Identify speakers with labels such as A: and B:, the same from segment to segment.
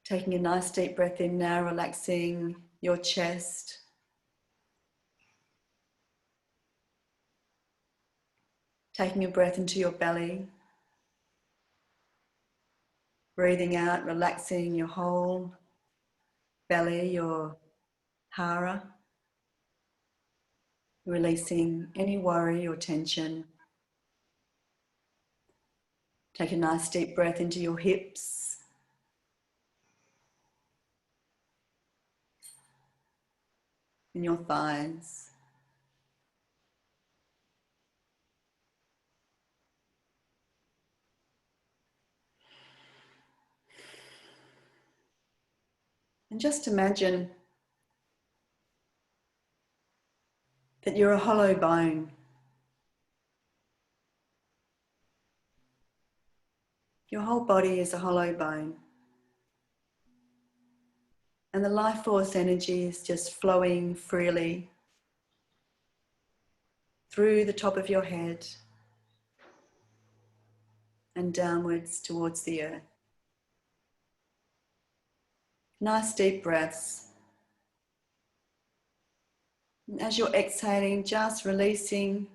A: Taking a nice deep breath in now, relaxing your chest. Taking a breath into your belly. Breathing out, relaxing your whole belly, your hara. Releasing any worry or tension. Take a nice deep breath into your hips. In your thighs. And just imagine that you're a hollow bone. Your whole body is a hollow bone. And the life force energy is just flowing freely through the top of your head and downwards towards the earth. Nice deep breaths. And as you're exhaling, just releasing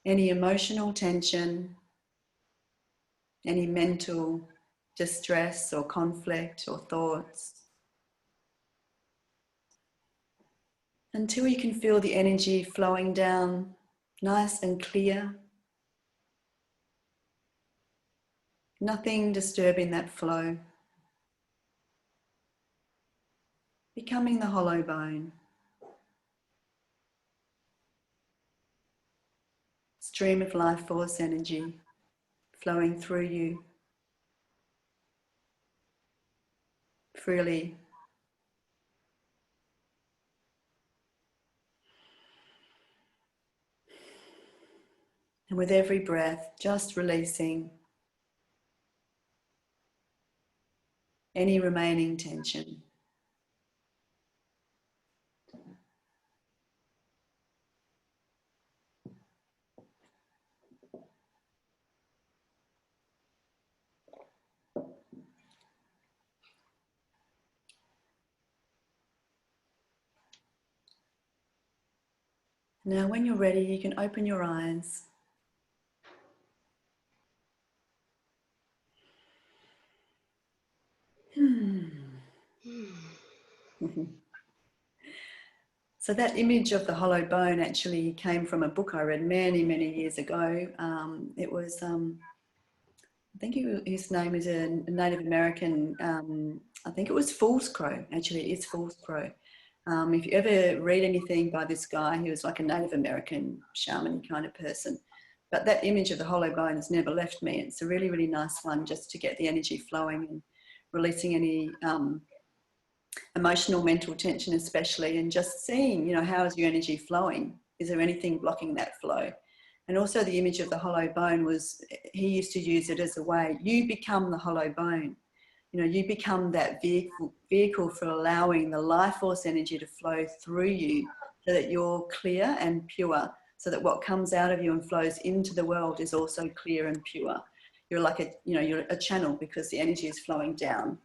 A: any emotional tension, any mental distress or conflict or thoughts, until you can feel the energy flowing down nice and clear. Nothing disturbing that flow. Becoming the hollow bone. Stream of life force energy flowing through you freely. And with every breath, just releasing any remaining tension. Now, when you're ready, you can open your eyes. So that image of the hollow bone actually came from a book I read many, many years ago. It was, I think his name is a Native American, I think it was Fool's Crow, actually it's Fool's Crow. If you ever read anything by this guy, he was like a Native American shaman kind of person. But that image of the hollow bone has never left me. It's a really, really nice one just to get the energy flowing and releasing any emotional, mental tension especially, and just seeing, you know, how is your energy flowing? Is there anything blocking that flow? And also the image of the hollow bone was, he used to use it as a way, you become the hollow bone. You know, you become that vehicle for allowing the life force energy to flow through you so that you're clear and pure, so that what comes out of you and flows into the world is also clear and pure. You're like a, you know, you're a channel because the energy is flowing down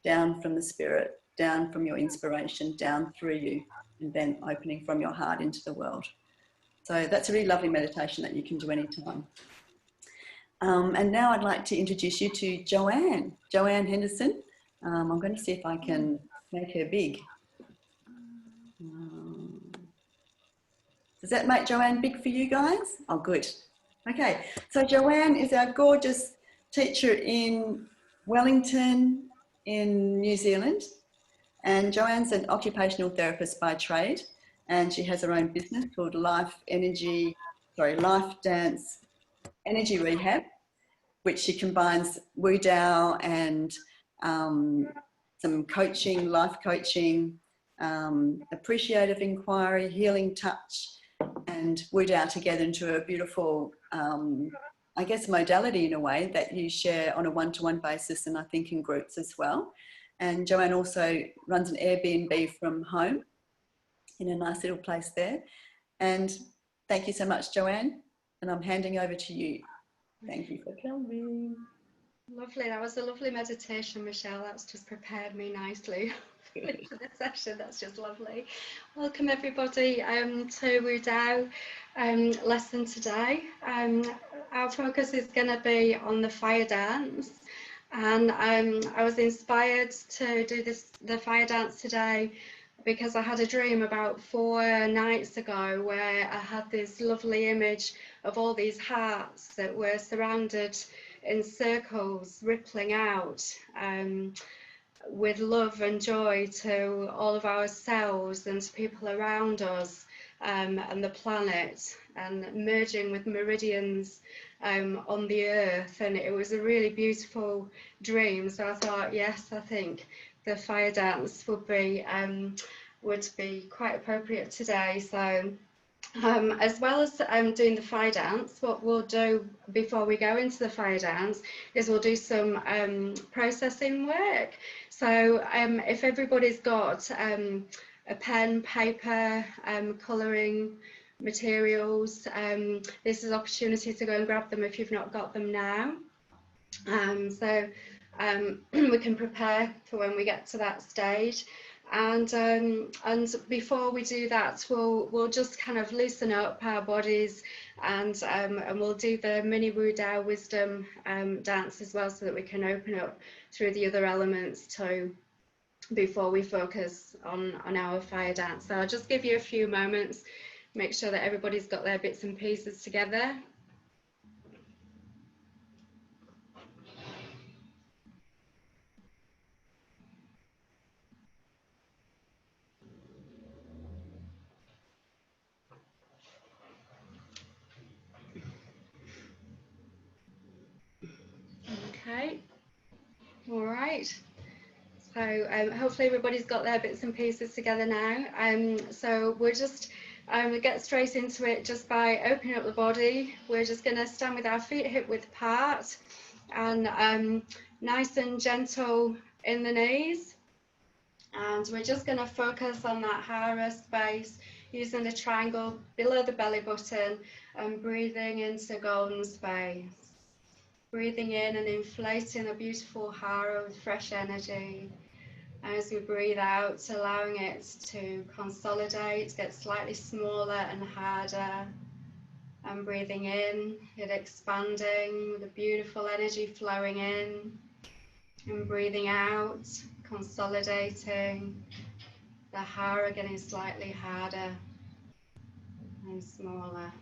A: from the spirit, down from your inspiration, down through you, and then opening from your heart into the world. So that's a really lovely meditation that you can do anytime. And now I'd like to introduce you to Joanne Henderson. I'm going to see if I can make her big. Does that make Joanne big for you guys? Oh, good. Okay, so Joanne is our gorgeous teacher in Wellington in New Zealand. And Joanne's an occupational therapist by trade, and she has her own business called Life Dance Energy Rehab, which she combines Wu Tao and some coaching, life coaching, appreciative inquiry, healing touch, and Wu Tao together into a beautiful, I guess, modality in a way that you share on a one-to-one basis, and I think in groups as well. And Joanne also runs an Airbnb from home in a nice little place there. And thank you so much, Joanne. And I'm handing over to you. Thank you for coming.
B: Lovely. That was a lovely meditation, Michelle. That's just prepared me nicely for the session. That's just lovely. Welcome everybody to Wu Tao lesson today. Our focus is going to be on the fire dance, and I was inspired to do the fire dance today because I had a dream about 4 nights ago where I had this lovely image of all these hearts that were surrounded in circles, rippling out with love and joy to all of ourselves and to people around us, and the planet, and merging with meridians on the earth. And it was a really beautiful dream. So I thought, yes, I think the fire dance would be quite appropriate today. So as well as doing the fire dance, what we'll do before we go into the fire dance is we'll do some processing work. So if everybody's got a pen, paper, colouring materials, this is an opportunity to go and grab them if you've not got them now. So we can prepare for when we get to that stage. And before we do that, we'll just kind of loosen up our bodies, and we'll do the mini Wu Tao wisdom dance as well, so that we can open up through the other elements too before we focus on our fire dance. So I'll just give you a few moments, make sure that everybody's got their bits and pieces together. Okay, all right. So hopefully everybody's got their bits and pieces together now. So we'll just get straight into it just by opening up the body. We're just going to stand with our feet hip width apart, and nice and gentle in the knees. And we're just going to focus on that hara space using the triangle below the belly button and breathing into golden space. Breathing in and inflating a beautiful hara with fresh energy. As we breathe out, allowing it to consolidate, get slightly smaller and harder. And breathing in, it expanding with a beautiful energy flowing in. And breathing out, consolidating, the hara getting slightly harder and smaller.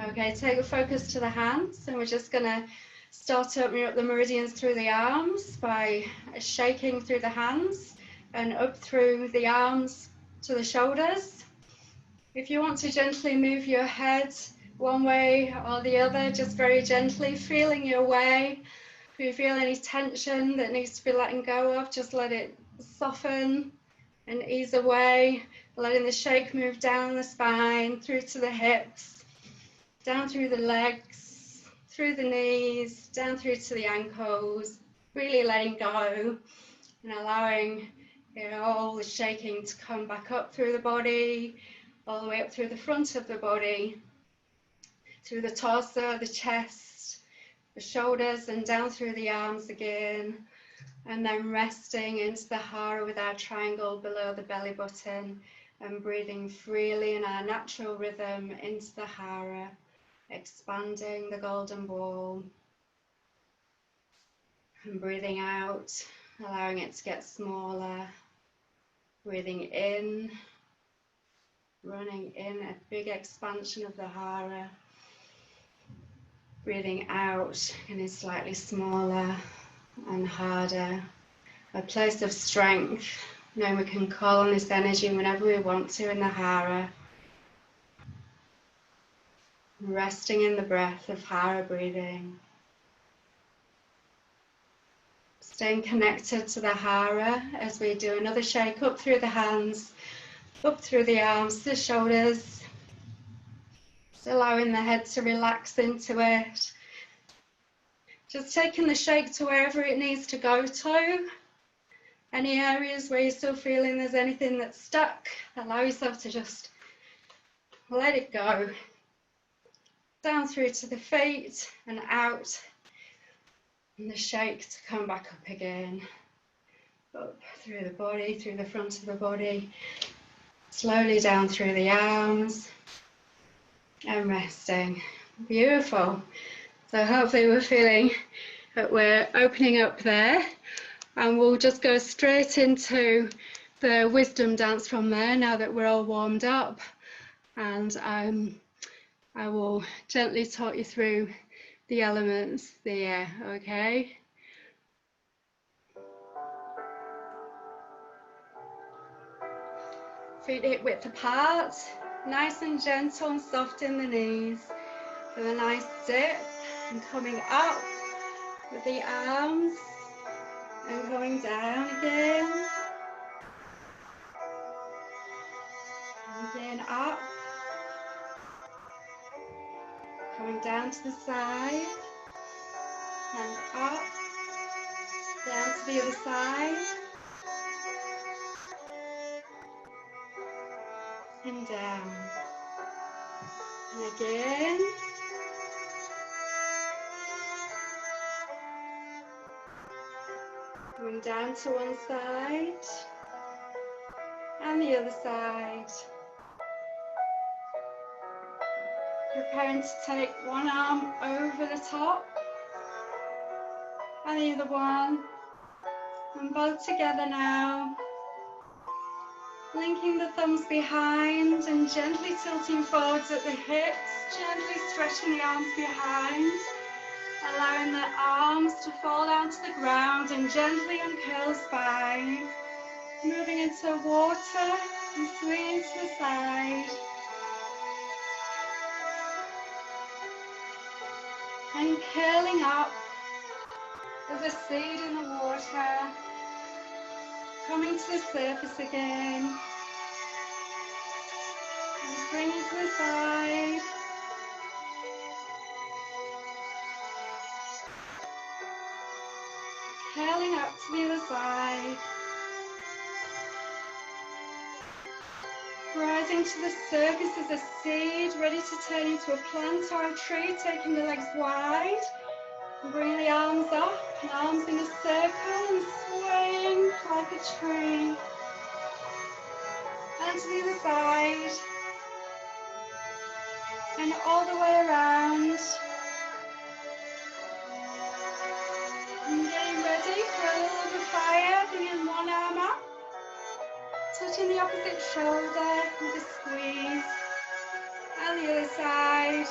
B: Okay, take a focus to the hands, and we're just going to start opening up the meridians through the arms by shaking through the hands and up through the arms to the shoulders. If you want to gently move your head one way or the other, just very gently feeling your way. If you feel any tension that needs to be letting go of, just let it soften and ease away, letting the shake move down the spine, through to the hips, down through the legs, through the knees, down through to the ankles, really letting go and allowing all the shaking to come back up through the body, all the way up through the front of the body, through the torso, the chest, the shoulders, and down through the arms again. And then resting into the hara with our triangle below the belly button, and breathing freely in our natural rhythm into the hara, expanding the golden ball. And breathing out, allowing it to get smaller. Breathing in, running in a big expansion of the hara. Breathing out, getting slightly smaller and harder. A place of strength, knowing we can call on this energy whenever we want to in the hara. Resting in the breath of hara breathing. Staying connected to the hara as we do another shake up through the hands, up through the arms, the shoulders. Just allowing the head to relax into it. Just taking the shake to wherever it needs to go to. Any areas where you're still feeling there's anything that's stuck, allow yourself to just let it go. Down through to the feet and out. And the shake to come back up again. Up through the body, through the front of the body. Slowly down through the arms. And resting. Beautiful. So hopefully we're feeling that we're opening up there. And we'll just go straight into the wisdom dance from there now that we're all warmed up. And I will gently talk you through the elements there, okay? Feet hip width apart, nice and gentle and soft in the knees. With a nice dip and coming up with the arms and going down again. And again up. Coming down to the side. And up. Down to the other side. And down. And again. Going down to one side. And the other side. Preparing to take one arm over the top. And the other one. And both together now. Linking the thumbs behind and gently tilting forwards at the hips, gently stretching the arms behind, allowing the arms to fall down to the ground and gently uncurl spine, moving into water and swinging to the side. And curling up as a seed in the water, coming to the surface again. And bringing to the side. Curling up to the other side. Rising to the surface as a seed, ready to turn into a plant or a tree, taking the legs wide. And bring the arms up, and arms in a circle and swaying like a tree. And to the other side. And all the way around. And getting ready for a little bit of fire, bringing one arm up. Touching the opposite shoulder with a squeeze. And the other side.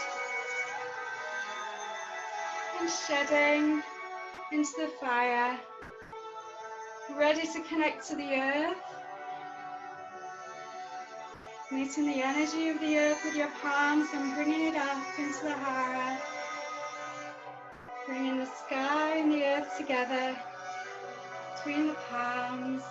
B: And shedding into the fire. Ready to connect to the earth. Meeting the energy of the earth with your palms and bringing it up into the heart. Bringing the sky and the earth together between the palms.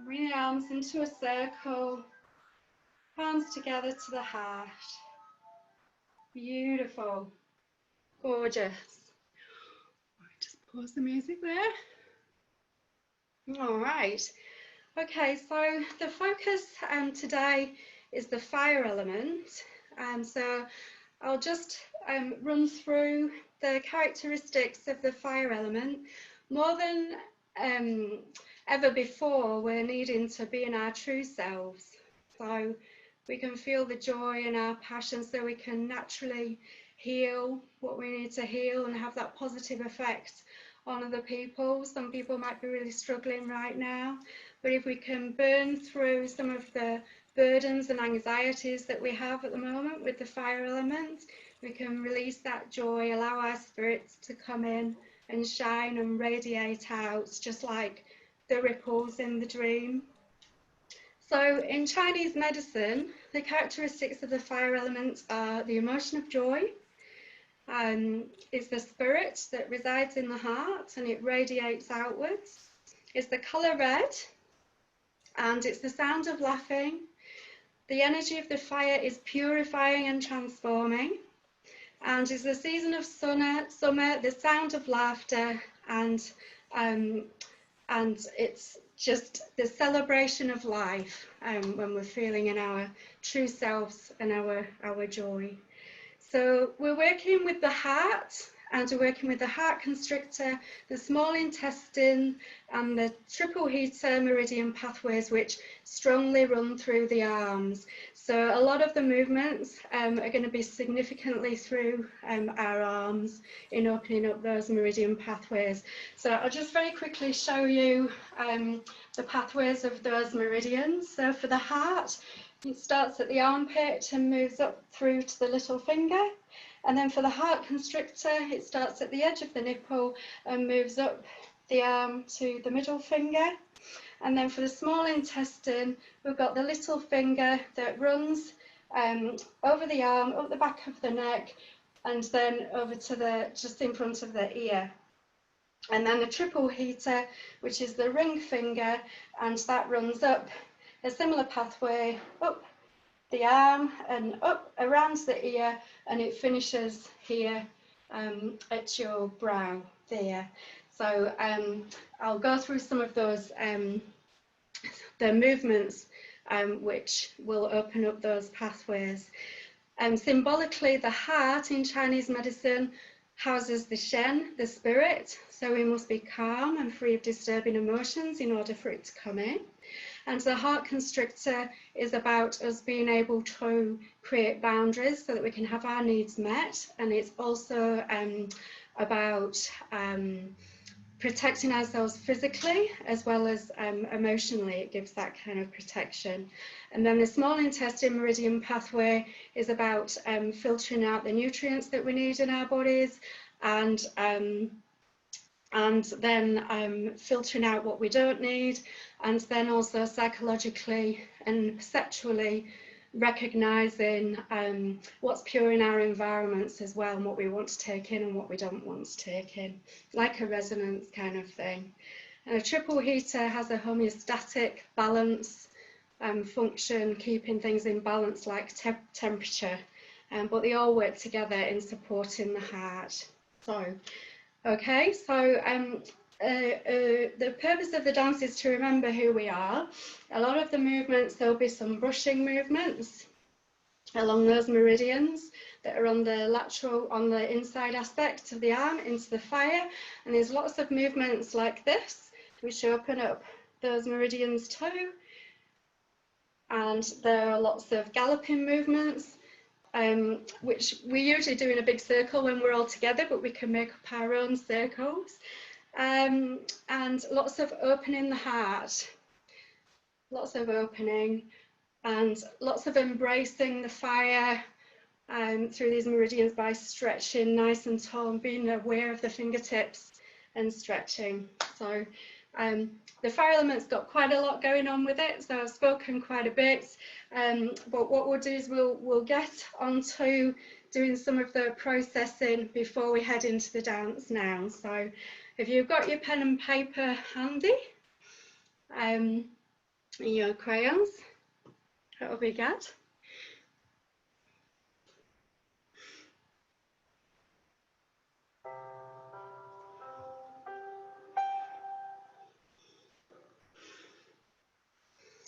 B: Bring the arms into a circle. Palms together to the heart. Beautiful. Gorgeous. Just pause the music there. All right. Okay, so the focus today is the fire element. So I'll just run through the characteristics of the fire element. More than ever before, we're needing to be in our true selves. So we can feel the joy and our passion, so we can naturally heal what we need to heal and have that positive effect on other people. Some people might be really struggling right now, but if we can burn through some of the burdens and anxieties that we have at the moment with the fire element, we can release that joy, allow our spirits to come in and shine and radiate out, just like the ripples in the dream. So in Chinese medicine, the characteristics of the fire element are the emotion of joy, is the spirit that resides in the heart and it radiates outwards. It's the colour red, and it's the sound of laughing. The energy of the fire is purifying and transforming, and it's the season of summer, the sound of laughter, and it's just the celebration of life when we're feeling in our true selves and our joy. So we're working with the heart, and we're working with the heart constrictor, the small intestine, and the triple heater meridian pathways, which strongly run through the arms. So a lot of the movements are going to be significantly through our arms in opening up those meridian pathways. So I'll just very quickly show you the pathways of those meridians. So for the heart, it starts at the armpit and moves up through to the little finger. And then for the heart constrictor, it starts at the edge of the nipple and moves up the arm to the middle finger. And then for the small intestine, we've got the little finger that runs over the arm, up the back of the neck, and then over to the, just in front of the ear. And then the triple heater, which is the ring finger, and that runs up a similar pathway up the arm and up around the ear, and it finishes here at your brow there. So I'll go through some of those the movements which will open up those pathways. Symbolically, the heart in Chinese medicine houses the Shen, the spirit, so we must be calm and free of disturbing emotions in order for it to come in. And the heart constrictor is about us being able to create boundaries so that we can have our needs met. And it's also about protecting ourselves physically as well as emotionally. It gives that kind of protection. And then the small intestine meridian pathway is about filtering out the nutrients that we need in our bodies, and then filtering out what we don't need, and then also psychologically and perceptually recognizing what's pure in our environments as well, and what we want to take in and what we don't want to take in, like a resonance kind of thing. And a triple heater has a homeostatic balance function, keeping things in balance like temperature, but they all work together in supporting the heart. So okay, so the purpose of the dance is to remember who we are. A lot of the movements, there'll be some brushing movements along those meridians that are on the lateral, on the inside aspect of the arm into the fire. And there's lots of movements like this, which open up those meridians too. And there are lots of galloping movements, which we usually do in a big circle when we're all together, but we can make up our own circles. And lots of opening the heart, lots of opening, and lots of embracing the fire through these meridians by stretching nice and tall and being aware of the fingertips and stretching. So the fire element's got quite a lot going on with it, so I've spoken quite a bit, but what we'll do is we'll get onto doing some of the processing before we head into the dance now. So if you've got your pen and paper handy, and your crayons, that will be good.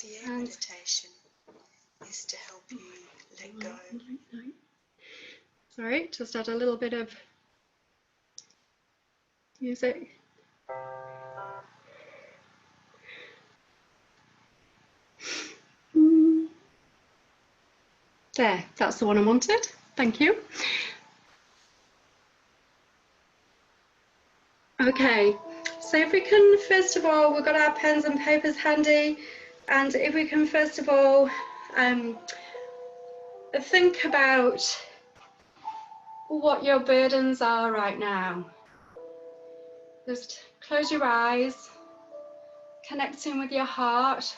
C: The air meditation is to help you let go.
B: Sorry, just add a little bit of music. There, that's the one I wanted. Thank you. Okay, so if we can, first of all, we've got our pens and papers handy, and if we can first of all think about what your burdens are right now. Just close your eyes, connecting with your heart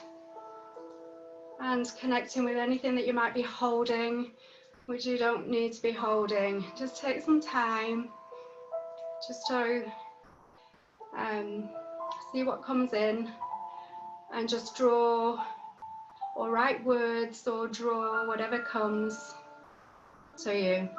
B: and connecting with anything that you might be holding, which you don't need to be holding. Just take some time just to see what comes in, and just draw or write words or draw whatever comes to you.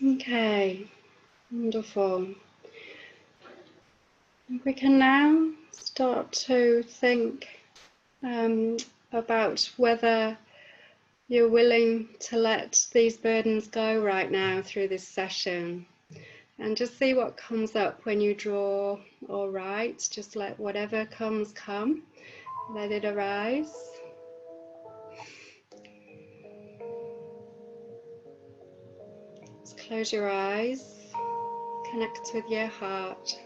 B: Okay, wonderful. We can now start to think about whether you're willing to let these burdens go right now through this session, and just see what comes up when you draw or write. Just let whatever comes come, let it arise. Just close your eyes, connect with your heart.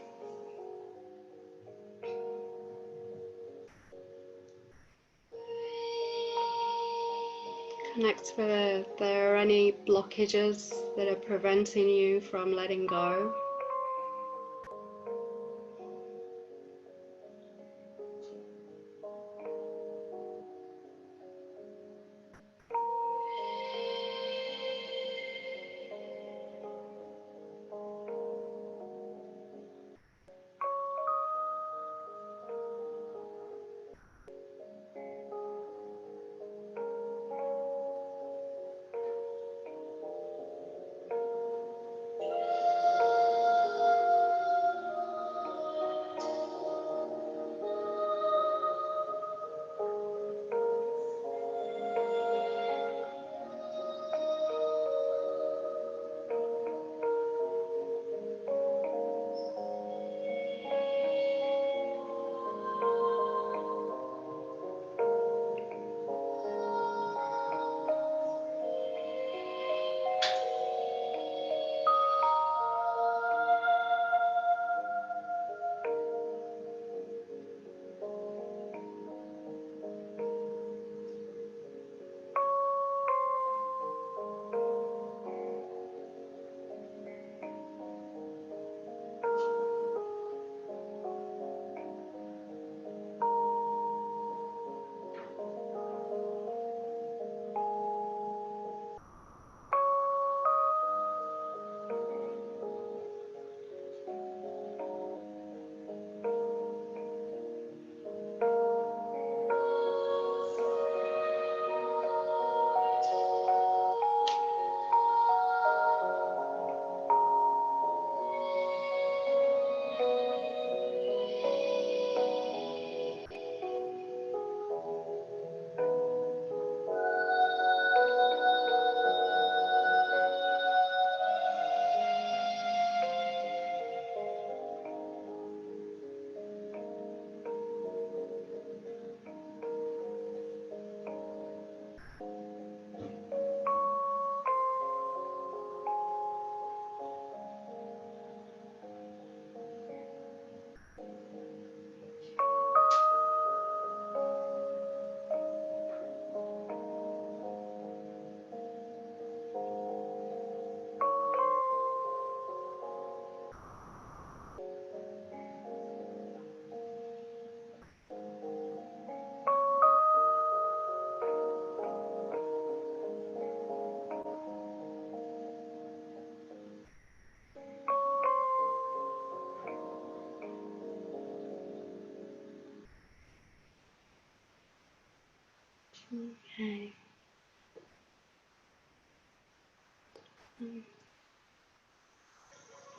B: Connect whether there are any blockages that are preventing you from letting go. Okay.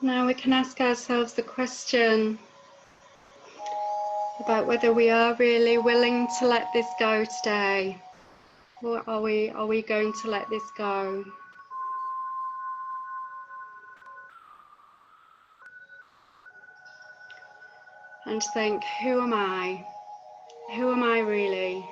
B: Now we can ask ourselves the question about whether we are really willing to let this go today, or are we going to let this go? And think, who am I? Who am I really?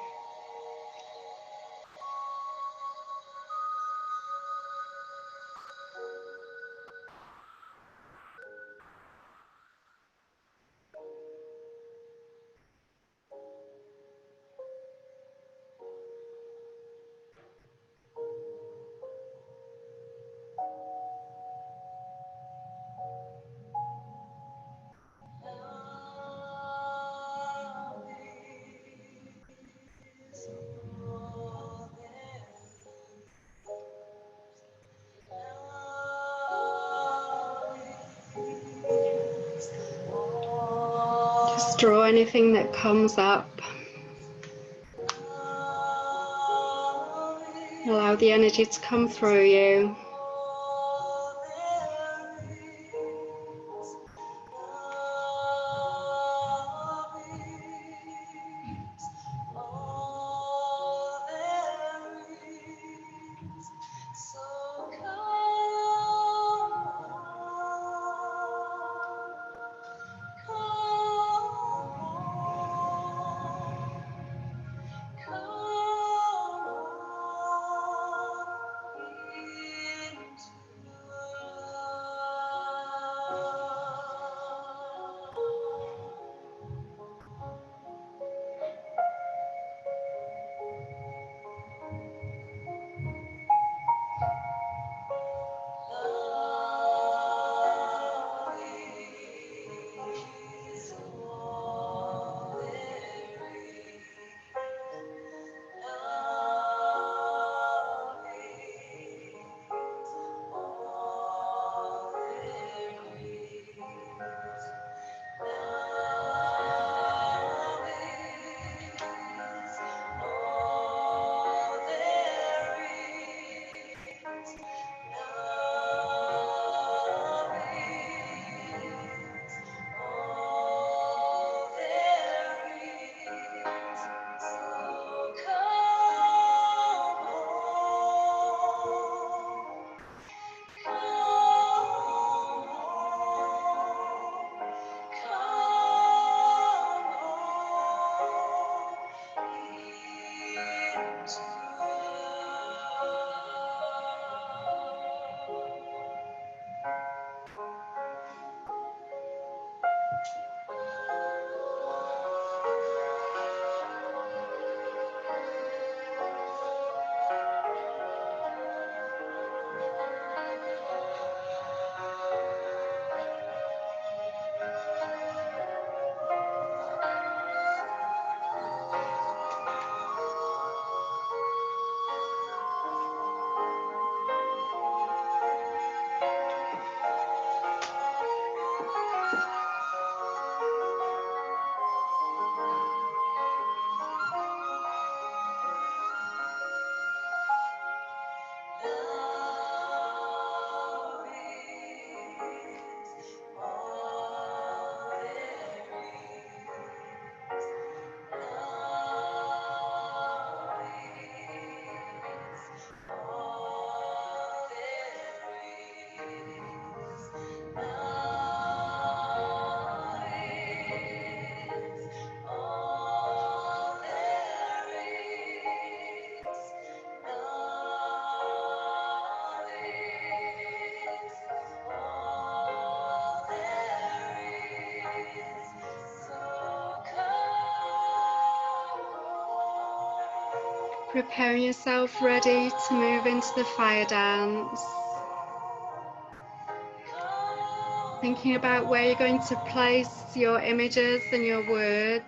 B: Just draw anything that comes up. Allow the energy to come through you. Preparing yourself ready to move into the fire dance. Thinking about where you're going to place your images and your words.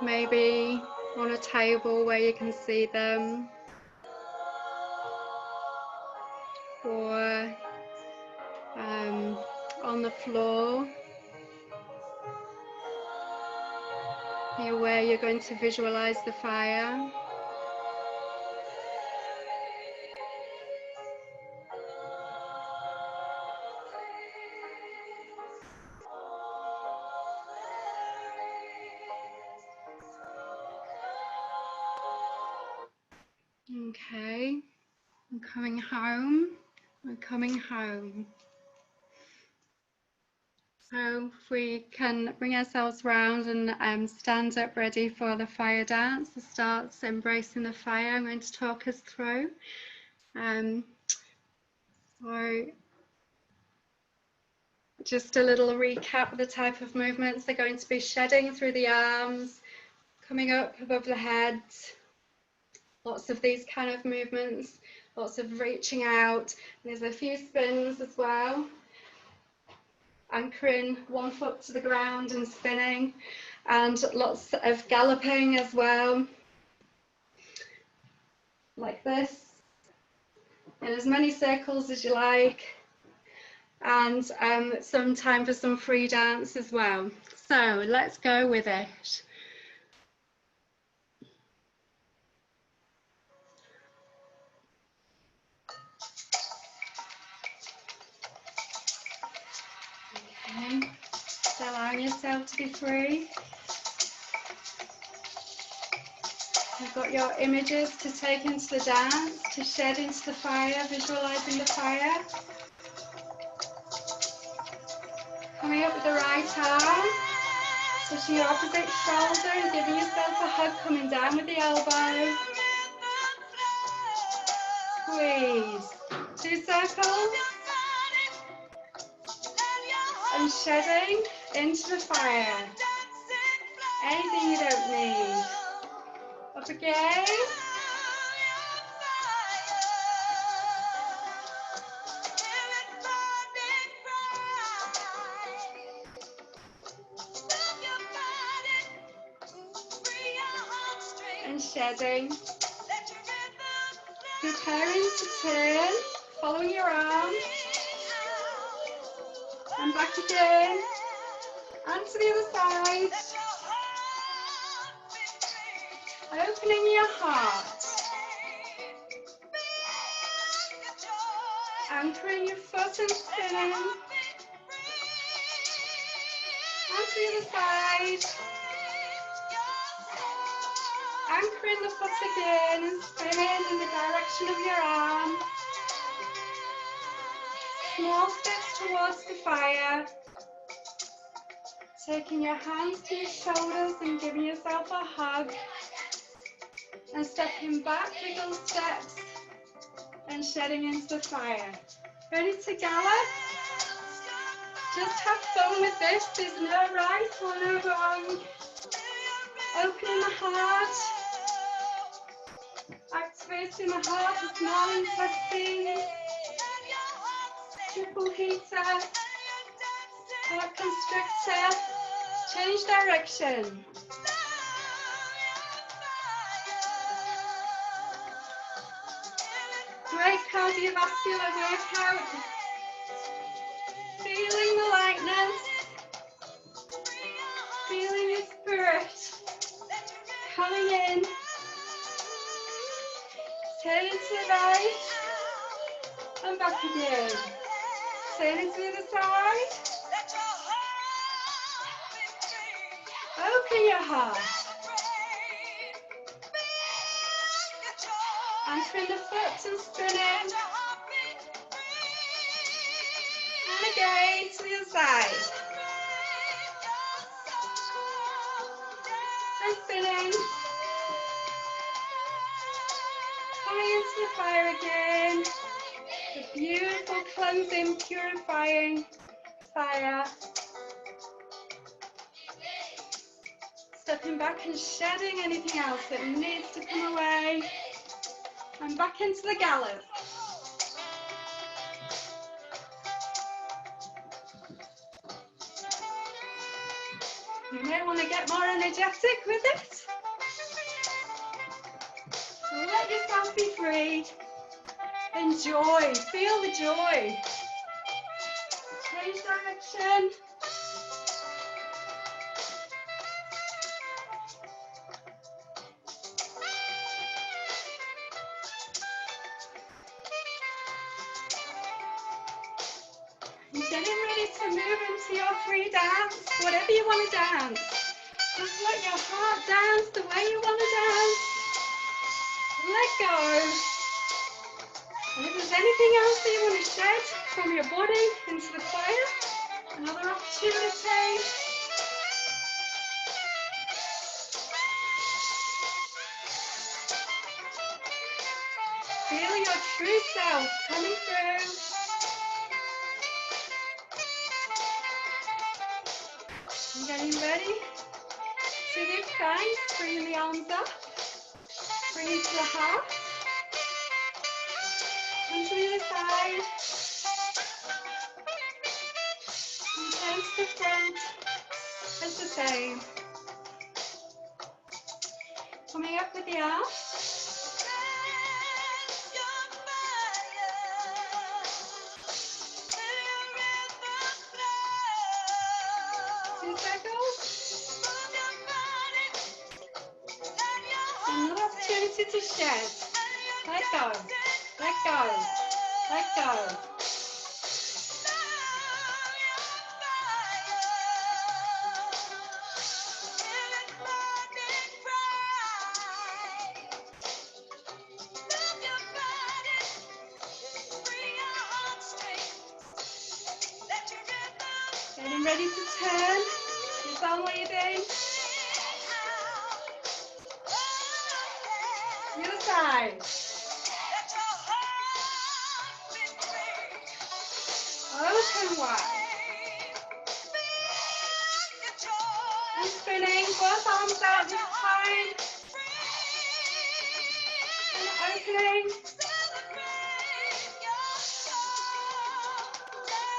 B: Maybe on a table where you can see them, or on the floor, here where you're going to visualize the fire. Okay, I'm coming home. I'm coming home. So if we can bring ourselves round and stand up ready for the fire dance, to start embracing the fire. I'm going to talk us through. So just a little recap of the type of movements. They're going to be shedding through the arms, coming up above the head. Lots of these kind of movements, lots of reaching out. And there's a few spins as well. Anchoring one foot to the ground and spinning, and lots of galloping as well, like this, in as many circles as you like, and some time for some free dance as well. So let's go with it. Okay, so allowing yourself to be free. You've got your images to take into the dance, to shed into the fire, visualizing the fire. Coming up with the right arm, touching your opposite shoulder and giving yourself a hug, coming down with the elbow. Squeeze. 2 circles. And shedding into the fire. Anything you don't need. Up again. And shedding. Preparing to turn, following your arm. And back again. And to the other side. Opening your heart. Anchoring your foot and spinning. And to the other side. Anchoring the foot again and spinning in the direction of your arm. Small steps towards the fire. Taking your hands to your shoulders and giving yourself a hug. And stepping back little steps and shedding into the fire. Ready to gallop? Just have fun with this. There's no right or no wrong. Opening the heart. Activating the heart with small intestines. Triple heater. Heart constrictor. Change direction. Great cardiovascular workout. Feeling the lightness. Feeling your spirit. Coming in. Turning to the right. And back again. Turning to the other side. Open your heart. Anchoring the foot and spinning. And again to the other side. And spinning. Coming into the fire again. The beautiful, cleansing, purifying fire. Stepping back and shedding anything else that needs to come away. And back into the gallop. You may want to get more energetic with it. So let yourself be free. Enjoy, feel the joy. Change direction. Getting ready to move into your free dance, whatever you want to dance. Just let your heart dance the way you want to dance. Let go. And if there's anything else that you want to shed from your body into the fire, another opportunity. Feel your true self coming through. I'm getting ready to do thanks, bringing the arms up, bringing to the heart, and to the other side, and turn to the front, as the same. Coming up with the arms. 2 seconds. Another opportunity to shed. Let go, let go, let go. Getting ready to turn. You found what you're doing. The other side. Open wide. And spinning, both arms out this time. And opening.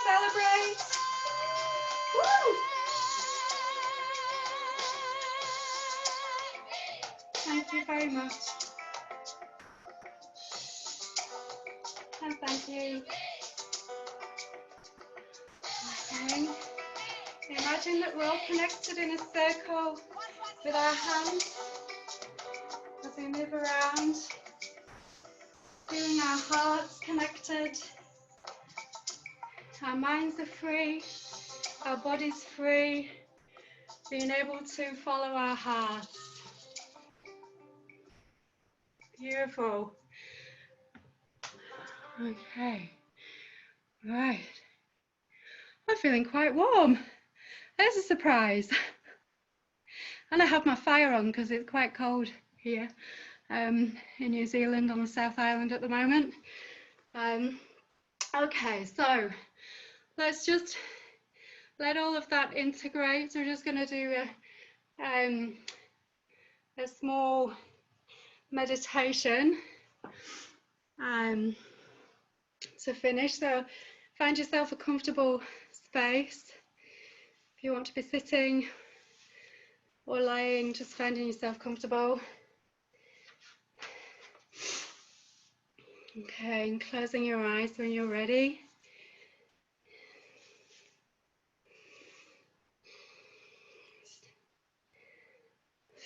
B: Celebrate. Woo! Thank you very much. And thank you. Okay. Imagine that we're all connected in a circle with our hands as we move around, feeling our hearts connected. Our minds are free, our body's free, being able to follow our hearts. Beautiful. Okay, right. I'm feeling quite warm. There's a surprise. And I have my fire on because it's quite cold here in New Zealand on the South Island at the moment. Okay, so let's just let all of that integrate. So we're just going to do a small meditation to finish. So find yourself a comfortable space. If you want to be sitting or lying, just finding yourself comfortable. Okay, and closing your eyes when you're ready.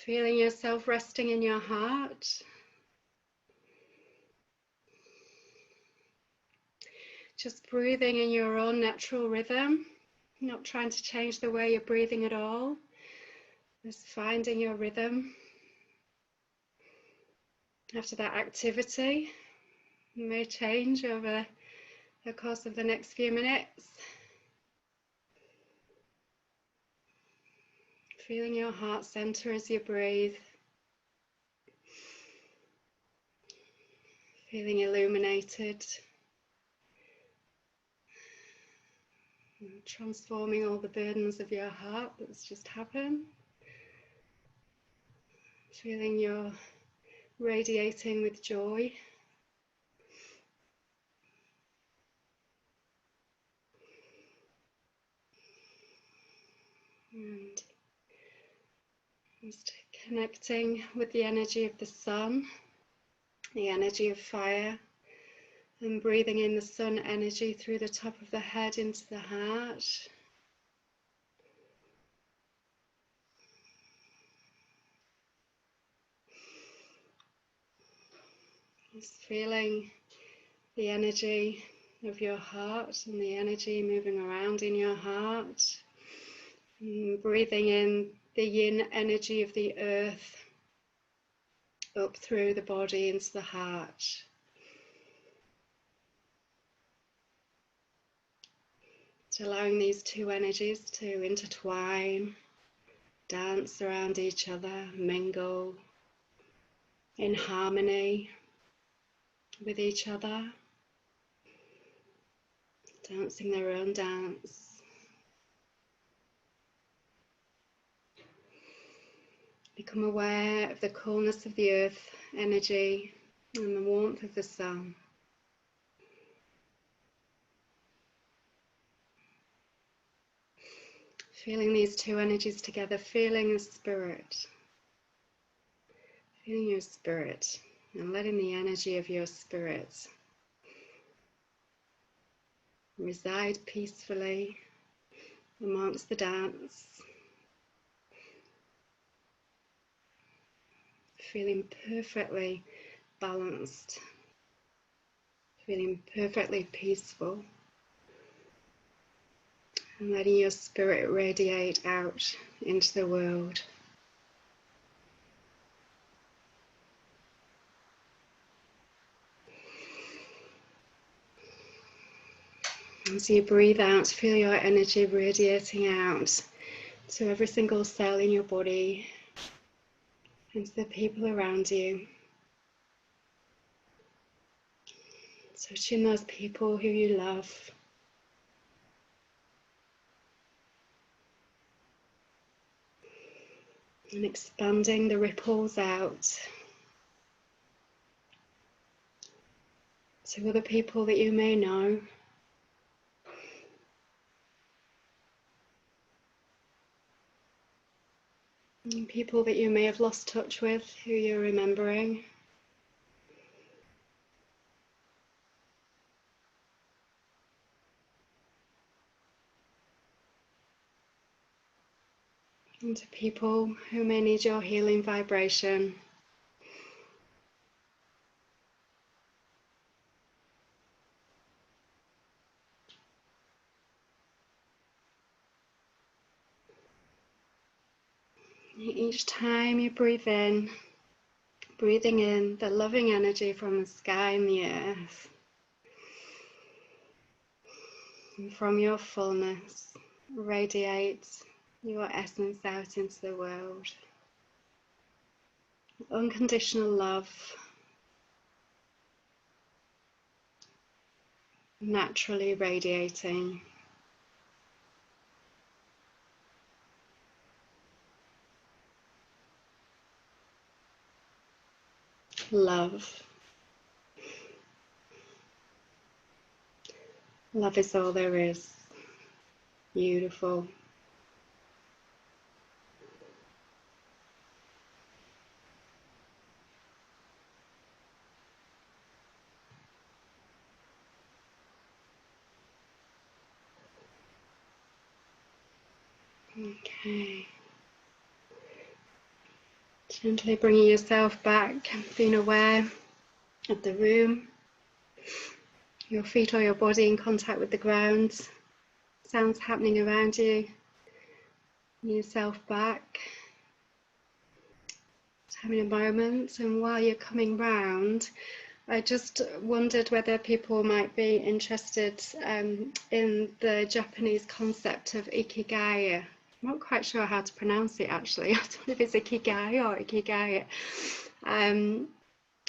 B: Feeling yourself resting in your heart. Just breathing in your own natural rhythm, not trying to change the way you're breathing at all. Just finding your rhythm. After that activity, it may change over the course of the next few minutes. Feeling your heart center as you breathe. Feeling illuminated. Transforming all the burdens of your heart that's just happened. feeling you're radiating with joy. And just connecting with the energy of the sun, the energy of fire, and breathing in the sun energy through the top of the head into the heart. Just feeling the energy of your heart and the energy moving around in your heart. And breathing in the yin energy of the earth up through the body into the heart. So allowing these two energies to intertwine, dance around each other, mingle in harmony with each other, dancing their own dance. Become aware of the coolness of the earth energy and the warmth of the sun. Feeling these two energies together, feeling the spirit. Feeling your spirit and letting the energy of your spirit reside peacefully amongst the dance. Feeling perfectly balanced, feeling perfectly peaceful, and letting your spirit radiate out into the world. As you breathe out, feel your energy radiating out to every single cell in your body and to the people around you. Touching those people who you love. And expanding the ripples out to other people that you may know. And people that you may have lost touch with, who you're remembering. And to people who may need your healing vibration. Each time you breathe in, breathing in the loving energy from the sky and the earth. And from your fullness, radiate your essence out into the world. Unconditional love, naturally radiating. Love. Love is all there is. Beautiful. Okay. Gently bringing yourself back, being aware of the room, your feet or your body in contact with the ground, sounds happening around you. Bring yourself back, having a moment, and while you're coming round, I just wondered whether people might be interested in the Japanese concept of ikigai. I'm not quite sure how to pronounce it actually. I don't know if it's ikigai or ikigai.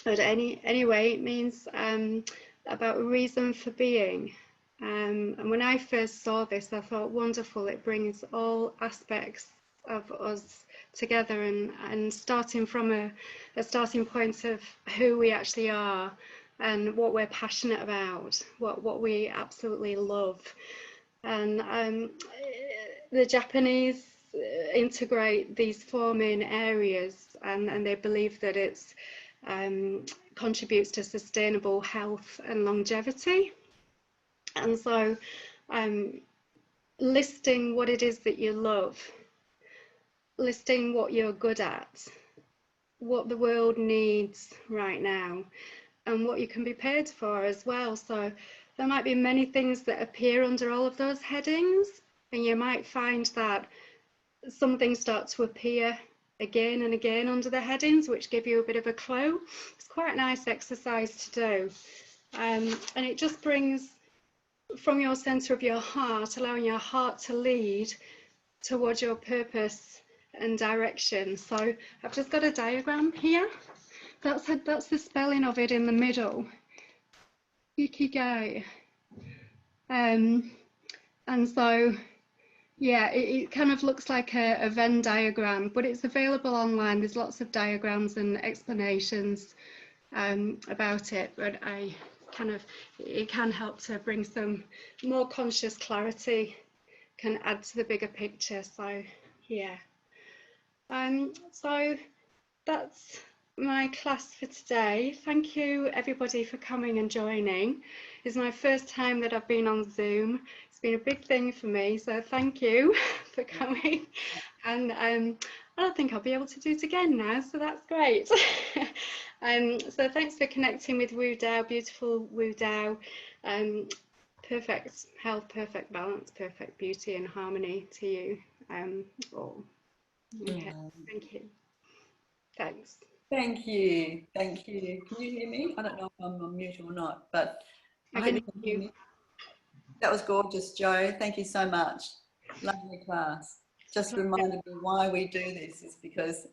B: But anyway, it means about a reason for being. And when I first saw this, I thought, wonderful, it brings all aspects of us together, and starting from a starting point of who we actually are and what we're passionate about, what we absolutely love. And the Japanese integrate these 4 main areas, and they believe that it's contributes to sustainable health and longevity. And so listing what it is that you love, listing what you're good at, what the world needs right now, and what you can be paid for as well. So there might be many things that appear under all of those headings, and you might find that some things start to appear again and again under the headings, which give you a bit of a clue. It's quite a nice exercise to do, and it just brings from your center of your heart, allowing your heart to lead towards your purpose and direction. So I've just got a diagram here. That's the spelling of it in the middle, Ikigai. And so, yeah, it kind of looks like a Venn diagram, but it's available online. There's lots of diagrams and explanations about it, but it can help to bring some more conscious clarity, can add to the bigger picture. So, yeah. So that's my class for today. Thank you everybody for coming and joining. It's my first time that I've been on Zoom. It's been a big thing for me, so thank you for coming. And I don't think I'll be able to do it again now, so that's great. So thanks for connecting with Wu Tao, beautiful Wu Tao. Perfect health, perfect balance, perfect beauty and harmony to you all. Okay, thank you. Thanks.
A: Thank you. Thank you. Can you hear me? I don't know if I'm on mute or not, but
B: I can hear you.
A: That was gorgeous, Jo. Thank you so much. Lovely class. Just reminded me why we do this is because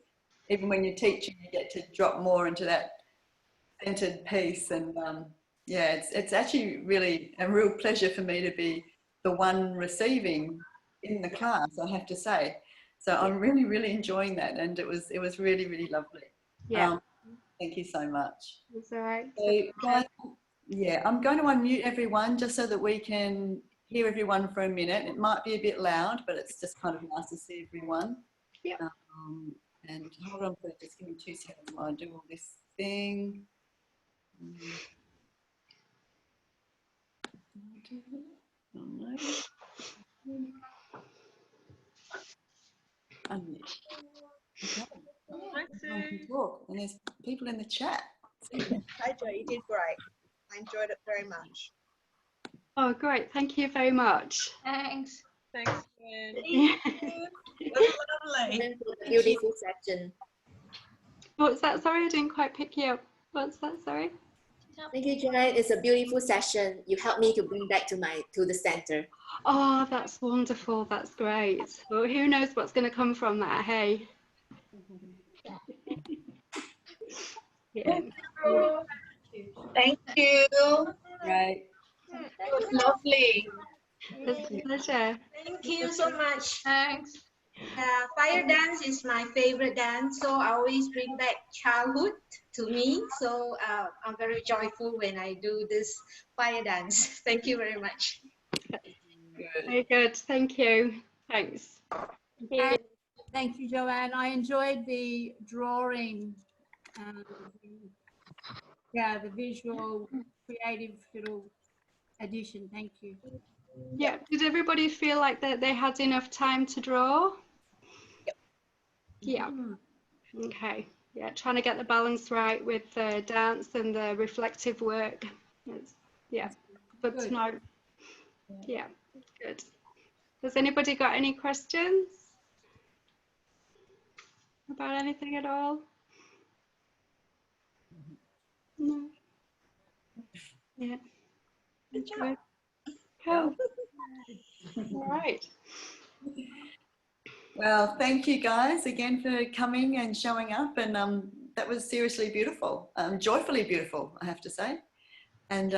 A: even when you're teaching, you get to drop more into that centered piece. And yeah, it's actually really a real pleasure for me to be the one receiving in the class, I have to say. So I'm really, really enjoying that, and it was really, really lovely.
B: Yeah.
A: Thank you so much.
B: That's all right.
A: So, guys, yeah, I'm going to unmute everyone just so that we can hear everyone for a minute. It might be a bit loud, but it's just kind of nice to see everyone.
B: Yeah.
A: And hold on, please, just give me 2 seconds while I do all this thing. Oh, no. Okay. Talk. And there's people in the chat.
D: Hi, Jo, you did great. I enjoyed it very much.
B: Oh, great. Thank you very much.
E: Thanks.
D: Thanks, Jen. It was lovely.
E: Beautiful session.
B: What's that? Sorry, I didn't quite pick you up. What's that? Sorry.
E: Thank you, Jen. It's a beautiful session. You helped me to bring back to the center.
B: Oh, that's wonderful. That's great. Well, who knows what's going to come from that? Hey. Yeah.
F: Thank you.
A: Right.
F: It was lovely.
B: It's a pleasure.
F: Thank you so much.
E: Thanks.
F: Fire dance is my favorite dance, so I always bring back childhood to me. So I'm very joyful when I do this fire dance. Thank you very much.
B: Very good. Thank you. Thanks.
G: Thank you, Joanne. I enjoyed the drawing and the visual, creative little addition. Thank you.
B: Yeah. Did everybody feel like that they had enough time to draw?
D: Yep.
B: Yeah. Okay. Yeah. Trying to get the balance right with the dance and the reflective work. Yeah. Good to know. Yeah. Good. Has anybody got any questions about anything at all? No. Yeah. Good. Cool. All right.
A: Well, thank you guys again for coming and showing up, and that was seriously beautiful, joyfully beautiful, I have to say. And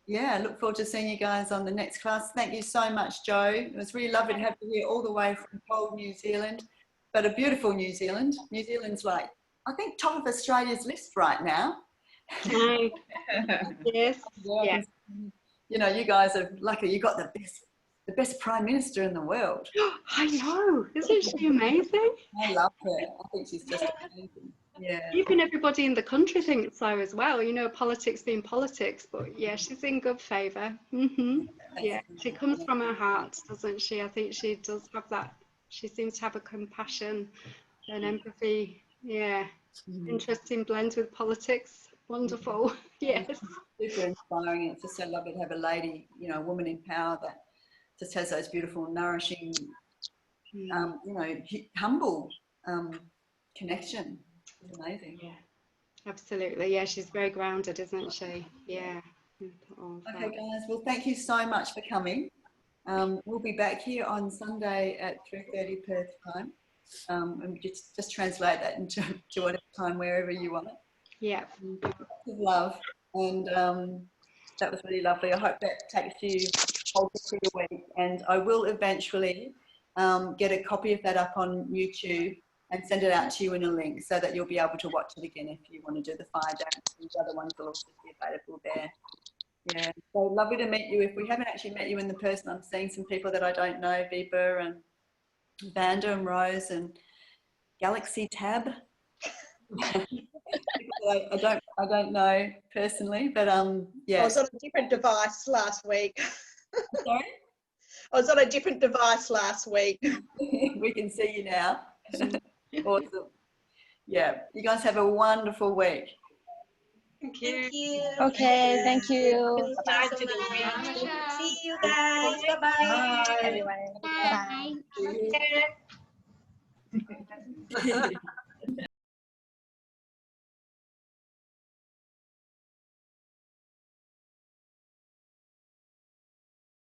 A: yeah, I look forward to seeing you guys on the next class. Thank you so much, Jo. It was really lovely to have you here all the way from cold New Zealand. but a beautiful New Zealand. New Zealand's like, I think, top of Australia's list right now.
B: No. Yes. Yeah.
A: You know, you guys are lucky. You got the best Prime Minister in the world.
B: I know. Isn't she amazing?
A: I love her. I think she's just amazing. Yeah.
B: Even everybody in the country thinks so as well. You know, politics being politics, but yeah, she's in good favour. Yeah, she comes from her heart, doesn't she? I think she does have that. She seems to have a compassion and empathy. Yeah, interesting blend with politics. Wonderful. Yes.
A: Super inspiring. It's just so lovely to have a lady, you know, a woman in power that just has those beautiful, nourishing, you know, humble connection. It's amazing.
B: Yeah, absolutely. Yeah, she's very grounded, isn't she? Yeah.
A: Okay, guys. Well, thank you so much for coming. We'll be back here on Sunday at 3:30 Perth time. And just translate that into whatever time, wherever you want it.
B: Yeah.
A: Love. And that was really lovely. I hope that takes you through the week. And I will eventually get a copy of that up on YouTube and send it out to you in a link so that you'll be able to watch it again if you want to do the fire dance. The other ones will also be available there. Yeah, so lovely to meet you. If we haven't actually met you in the person, I'm seeing some people that I don't know, Viva and Vanda and Rose and Galaxy Tab. I don't know personally, but yeah.
D: I was on a different device last week.
A: Sorry?
D: I was on a different device last week.
A: We can see you now. Awesome. Yeah, you guys have a wonderful week.
F: Thank you.
H: Okay, thank you.
F: Bye so much. See you guys. Bye-bye.
H: Everyone. Bye.
A: Bye.